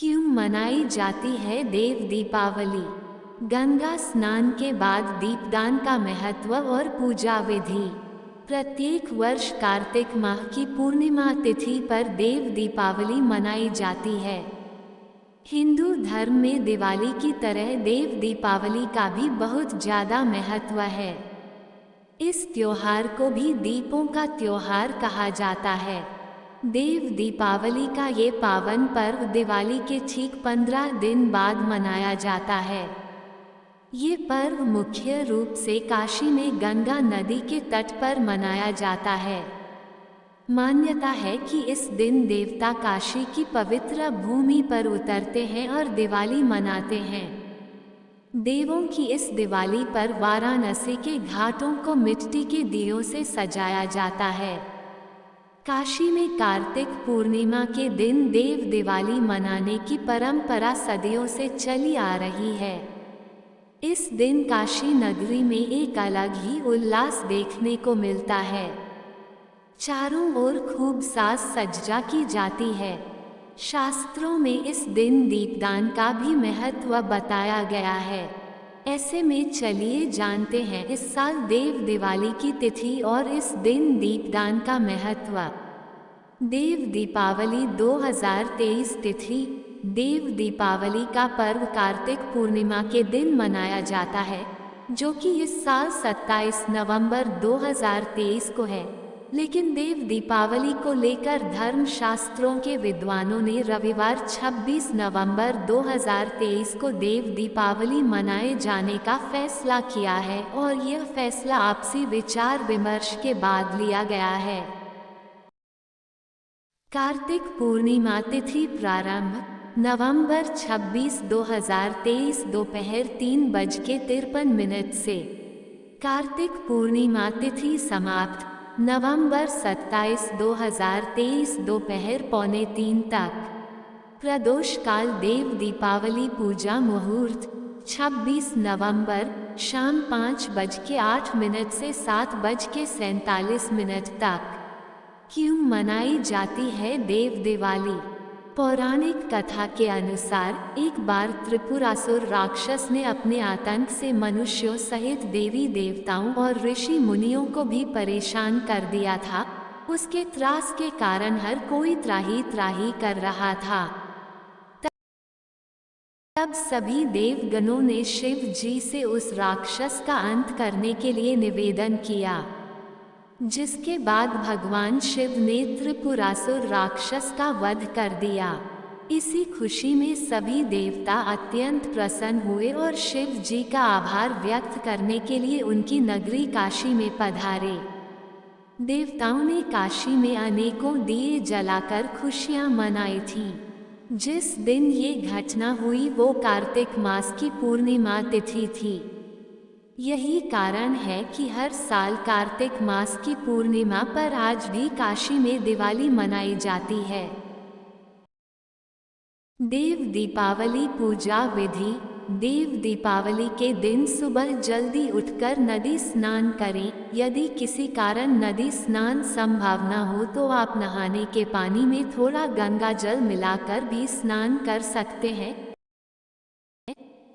क्यों मनाई जाती है देव दीपावली? गंगा स्नान के बाद दीपदान का महत्व और पूजा विधि। प्रत्येक वर्ष कार्तिक माह की पूर्णिमा तिथि पर देव दीपावली मनाई जाती है। हिंदू धर्म में दिवाली की तरह देव दीपावली का भी बहुत ज़्यादा महत्व है। इस त्योहार को भी दीपों का त्योहार कहा जाता है। देव दीपावली का ये पावन पर्व दिवाली के ठीक 15 दिन बाद मनाया जाता है। ये पर्व मुख्य रूप से काशी में गंगा नदी के तट पर मनाया जाता है। मान्यता है कि इस दिन देवता काशी की पवित्र भूमि पर उतरते हैं और दिवाली मनाते हैं। देवों की इस दिवाली पर वाराणसी के घाटों को मिट्टी के दियों से सजाया जाता है। काशी में कार्तिक पूर्णिमा के दिन देव दिवाली मनाने की परंपरा सदियों से चली आ रही है। इस दिन काशी नगरी में एक अलग ही उल्लास देखने को मिलता है। चारों ओर खूब साज सज्जा की जाती है। शास्त्रों में इस दिन दीपदान का भी महत्व बताया गया है। ऐसे में चलिए जानते हैं इस साल देव दिवाली की तिथि और इस दिन दीपदान का महत्व। देव दीपावली 2023 तिथि। देव दीपावली का पर्व कार्तिक पूर्णिमा के दिन मनाया जाता है, जो कि इस साल 27 नवंबर 2023 को है। लेकिन देव दीपावली को लेकर धर्म शास्त्रों के विद्वानों ने रविवार 26 नवंबर 2023 को देव दीपावली मनाए जाने का फैसला किया है और यह फैसला आपसी विचार विमर्श के बाद लिया गया है। कार्तिक पूर्णिमा तिथि प्रारंभ नवंबर 26, 2023 दोपहर 3:53 से। कार्तिक पूर्णिमा तिथि समाप्त नवंबर 27, 2023 दोपहर 2:45 तक। प्रदोष काल देव दीपावली पूजा मुहूर्त 26 नवंबर शाम 5:08 से 7:47 तक। क्यों मनाई जाती है देव दिवाली? पौराणिक कथा के अनुसार एक बार त्रिपुरासुर राक्षस ने अपने आतंक से मनुष्यों सहित देवी देवताओं और ऋषि मुनियों को भी परेशान कर दिया था। उसके त्रास के कारण हर कोई त्राही त्राही कर रहा था। तब सभी देवगणों ने शिव जी से उस राक्षस का अंत करने के लिए निवेदन किया, जिसके बाद भगवान शिव ने त्रिपुरासुर राक्षस का वध कर दिया। इसी खुशी में सभी देवता अत्यंत प्रसन्न हुए और शिव जी का आभार व्यक्त करने के लिए उनकी नगरी काशी में पधारे। देवताओं ने काशी में अनेकों दिए जलाकर खुशियां मनाई थी। जिस दिन ये घटना हुई वो कार्तिक मास की पूर्णिमा तिथि थी। यही कारण है कि हर साल कार्तिक मास की पूर्णिमा पर आज भी काशी में दिवाली मनाई जाती है। देव दीपावली पूजा विधि। देव दीपावली के दिन सुबह जल्दी उठकर नदी स्नान करें। यदि किसी कारण नदी स्नान संभव न हो तो आप नहाने के पानी में थोड़ा गंगा जल मिलाकर भी स्नान कर सकते हैं।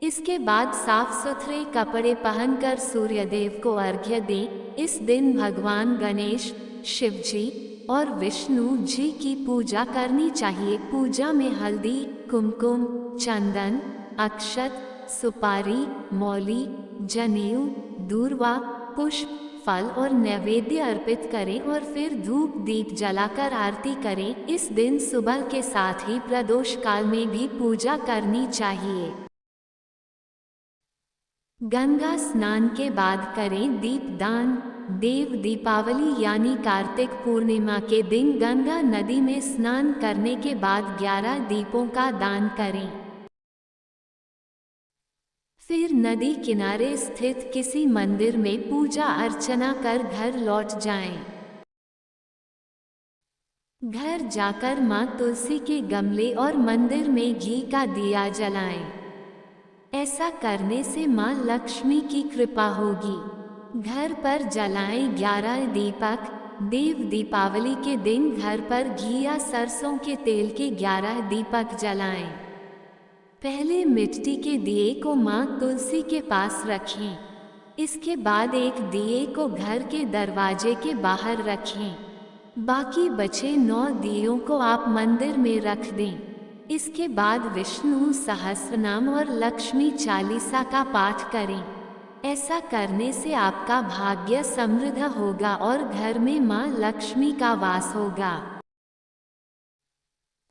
इसके बाद साफ सुथरे कपड़े पहनकर सूर्यदेव को अर्घ्य दें। इस दिन भगवान गणेश, शिव जी और विष्णु जी की पूजा करनी चाहिए। पूजा में हल्दी, कुमकुम, चंदन, अक्षत, सुपारी, मौली, जनेऊ, दूर्वा, पुष्प, फल और नैवेद्य अर्पित करें और फिर धूप दीप जलाकर आरती करें। इस दिन सुबह के साथ ही प्रदोष काल में भी पूजा करनी चाहिए। गंगा स्नान के बाद करें दीपदान। देव दीपावली यानी कार्तिक पूर्णिमा के दिन गंगा नदी में स्नान करने के बाद 11 दीपों का दान करें। फिर नदी किनारे स्थित किसी मंदिर में पूजा अर्चना कर घर लौट जाएं। घर जाकर मां तुलसी के गमले और मंदिर में घी का दिया जलाएं। ऐसा करने से मां लक्ष्मी की कृपा होगी। घर पर जलाएं 11 दीपक। देव दीपावली के दिन घर पर घी या सरसों के तेल के 11 दीपक जलाएं। पहले मिट्टी के दिए को माँ तुलसी के पास रखें। इसके बाद एक दिए को घर के दरवाजे के बाहर रखें। बाकी बचे 9 दियों को आप मंदिर में रख दें। इसके बाद विष्णु सहस्रनाम और लक्ष्मी चालीसा का पाठ करें। ऐसा करने से आपका भाग्य समृद्ध होगा और घर में माँ लक्ष्मी का वास होगा।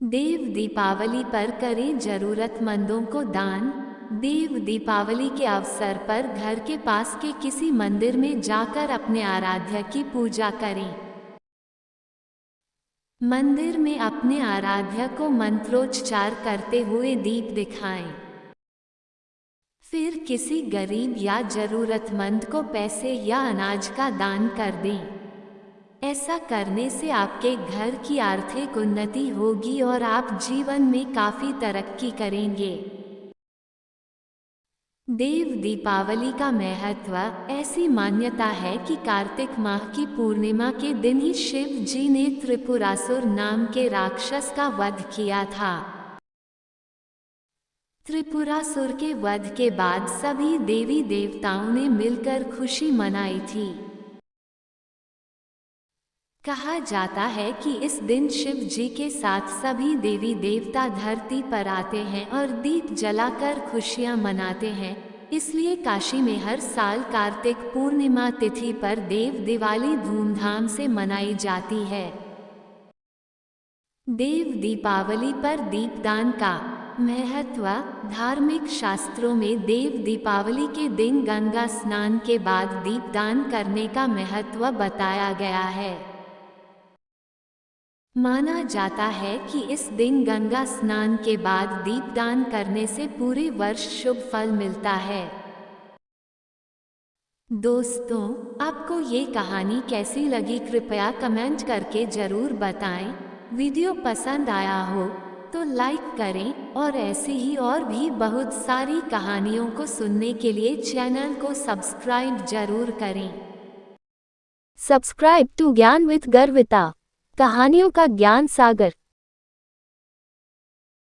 देव दीपावली पर करें जरूरतमंदों को दान। देव दीपावली के अवसर पर घर के पास के किसी मंदिर में जाकर अपने आराध्य की पूजा करें। मंदिर में अपने आराध्य को मंत्रोच्चार करते हुए दीप दिखाएं। फिर किसी गरीब या जरूरतमंद को पैसे या अनाज का दान कर दें। ऐसा करने से आपके घर की आर्थिक उन्नति होगी और आप जीवन में काफी तरक्की करेंगे। देव दीपावली का महत्व। ऐसी मान्यता है कि कार्तिक माह की पूर्णिमा के दिन ही शिव जी ने त्रिपुरासुर नाम के राक्षस का वध किया था। त्रिपुरासुर के वध के बाद सभी देवी देवताओं ने मिलकर खुशी मनाई थी। कहा जाता है कि इस दिन शिव जी के साथ सभी देवी देवता धरती पर आते हैं और दीप जलाकर खुशियां मनाते हैं। इसलिए काशी में हर साल कार्तिक पूर्णिमा तिथि पर देव दिवाली धूमधाम से मनाई जाती है। देव दीपावली पर दीपदान का महत्व। धार्मिक शास्त्रों में देव दीपावली के दिन गंगा स्नान के बाद दीपदान करने का महत्व बताया गया है। माना जाता है कि इस दिन गंगा स्नान के बाद दीपदान करने से पूरे वर्ष शुभ फल मिलता है। दोस्तों, आपको ये कहानी कैसी लगी कृपया कमेंट करके जरूर बताएं। वीडियो पसंद आया हो तो लाइक करें और ऐसी ही और भी बहुत सारी कहानियों को सुनने के लिए चैनल को सब्सक्राइब जरूर करें। सब्सक्राइब टू ज्ञान विद गर्विता, कहानियों का ज्ञान सागर।